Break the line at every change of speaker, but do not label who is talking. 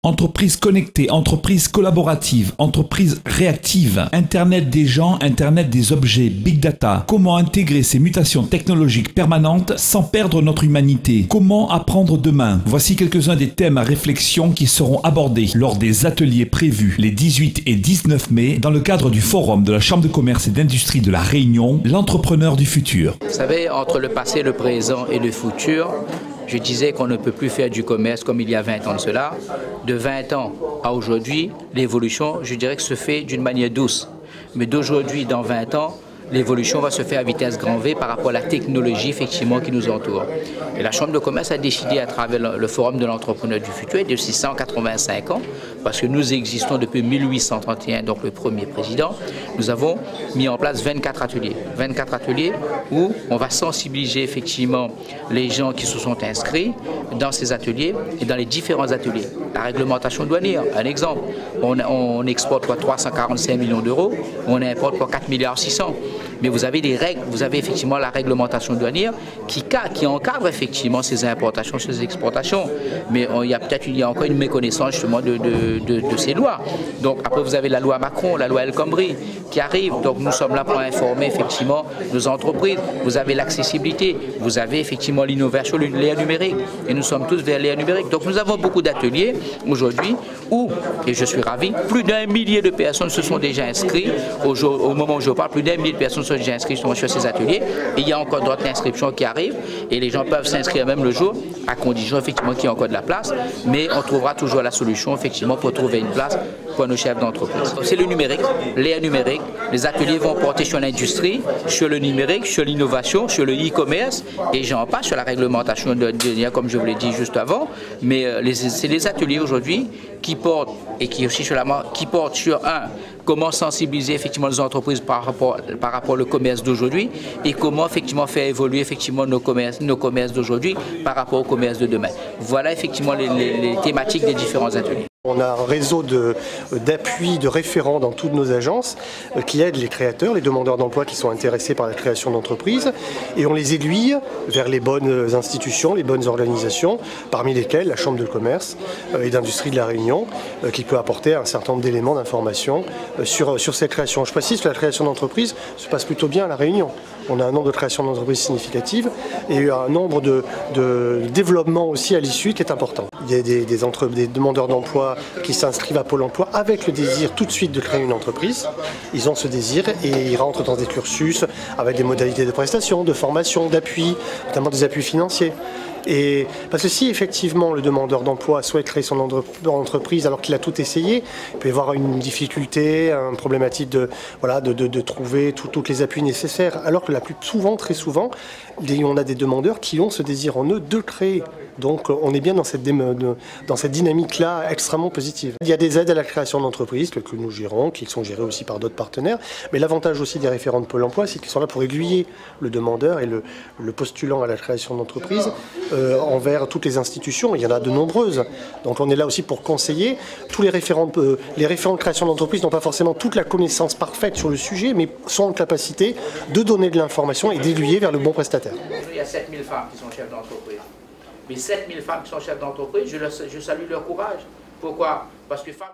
Entreprise connectée, entreprise collaborative, entreprise réactive, Internet des gens, Internet des objets, Big Data. Comment intégrer ces mutations technologiques permanentes sans perdre notre humanité? Comment apprendre demain? Voici quelques-uns des thèmes à réflexion qui seront abordés lors des ateliers prévus les 18 et 19 mai dans le cadre du forum de la Chambre de commerce et d'industrie de La Réunion, l'entrepreneur du futur.
Vous savez, entre le passé, le présent et le futur, je disais qu'on ne peut plus faire du commerce comme il y a 20 ans de cela. De 20 ans à aujourd'hui, l'évolution, je dirais que se fait d'une manière douce. Mais d'aujourd'hui, dans 20 ans, l'évolution va se faire à vitesse grand V par rapport à la technologie effectivement qui nous entoure. Et la Chambre de commerce a décidé à travers le Forum de l'entrepreneur du futur et de 685 ans, parce que nous existons depuis 1831, donc le premier président, nous avons mis en place 24 ateliers. 24 ateliers où on va sensibiliser effectivement les gens qui se sont inscrits dans ces ateliers et dans les différents ateliers. La réglementation douanière, un exemple, on exporte pour 345 millions d'euros, on importe pour 4 milliards 600. Mais vous avez des règles, vous avez effectivement la réglementation douanière qui encadre effectivement ces importations, ces exportations. Mais il y a encore une méconnaissance justement de ces lois. Donc après vous avez la loi Macron, la loi El Khomri qui arrive. Donc nous sommes là pour informer effectivement nos entreprises. Vous avez l'accessibilité, vous avez effectivement l'innovation, l'ère numérique. Et nous sommes tous vers l'ère numérique. Donc nous avons beaucoup d'ateliers aujourd'hui où, et je suis ravi, plus d'1 millier de personnes se sont déjà inscrites. Au moment où je parle, plus d'1 millier de personnes sont déjà inscrites sur ces ateliers. Et il y a encore d'autres inscriptions qui arrivent. Et les gens peuvent s'inscrire même le jour, à condition effectivement qu'il y ait encore de la place. Mais on trouvera toujours la solution effectivement pour trouver une place pour nos chefs d'entreprise. C'est le numérique, l'ère numérique. Les ateliers vont porter sur l'industrie, sur le numérique, sur l'innovation, sur le e-commerce et j'en passe sur la réglementation comme je vous l'ai dit juste avant. Mais c'est les ateliers aujourd'hui qui portent et qui aussi qui portent sur comment sensibiliser effectivement les entreprises par rapport au commerce d'aujourd'hui et comment effectivement faire évoluer effectivement nos commerces d'aujourd'hui par rapport au commerce de demain. Voilà effectivement les thématiques des différents ateliers.
On a un réseau d'appui, de référents dans toutes nos agences qui aident les créateurs, les demandeurs d'emploi qui sont intéressés par la création d'entreprises et on les aiguille vers les bonnes institutions, les bonnes organisations, parmi lesquelles la Chambre de commerce et d'industrie de La Réunion qui peut apporter un certain nombre d'éléments d'information sur cette création. Je précise que la création d'entreprises se passe plutôt bien à La Réunion. On a un nombre de créations d'entreprises significatives et un nombre de développements aussi à l'issue qui est important. Il y a des demandeurs d'emploi qui s'inscrivent à Pôle emploi avec le désir tout de suite de créer une entreprise. Ils ont ce désir et ils rentrent dans des cursus avec des modalités de prestation, de formation, d'appui, notamment des appuis financiers. Et parce que si effectivement le demandeur d'emploi souhaite créer son entreprise alors qu'il a tout essayé, il peut y avoir une difficulté, une problématique de trouver tous les appuis nécessaires. Alors que très souvent, on a des demandeurs qui ont ce désir en eux de créer. Donc on est bien dans cette dynamique-là extrêmement positive. Il y a des aides à la création d'entreprises que nous gérons, qui sont gérées aussi par d'autres partenaires. Mais l'avantage aussi des référents de Pôle emploi, c'est qu'ils sont là pour aiguiller le demandeur et le postulant à la création d'entreprise envers toutes les institutions. Il y en a de nombreuses. Donc on est là aussi pour conseiller. Tous les référents de création d'entreprise n'ont pas forcément toute la connaissance parfaite sur le sujet, mais sont en capacité de donner de l'information et d'aiguiller vers le bon prestataire.
Il y a 7000 femmes qui sont chefs d'entreprise. Mais 7000 femmes qui sont chefs d'entreprise, je salue leur courage. Pourquoi? Parce que femmes...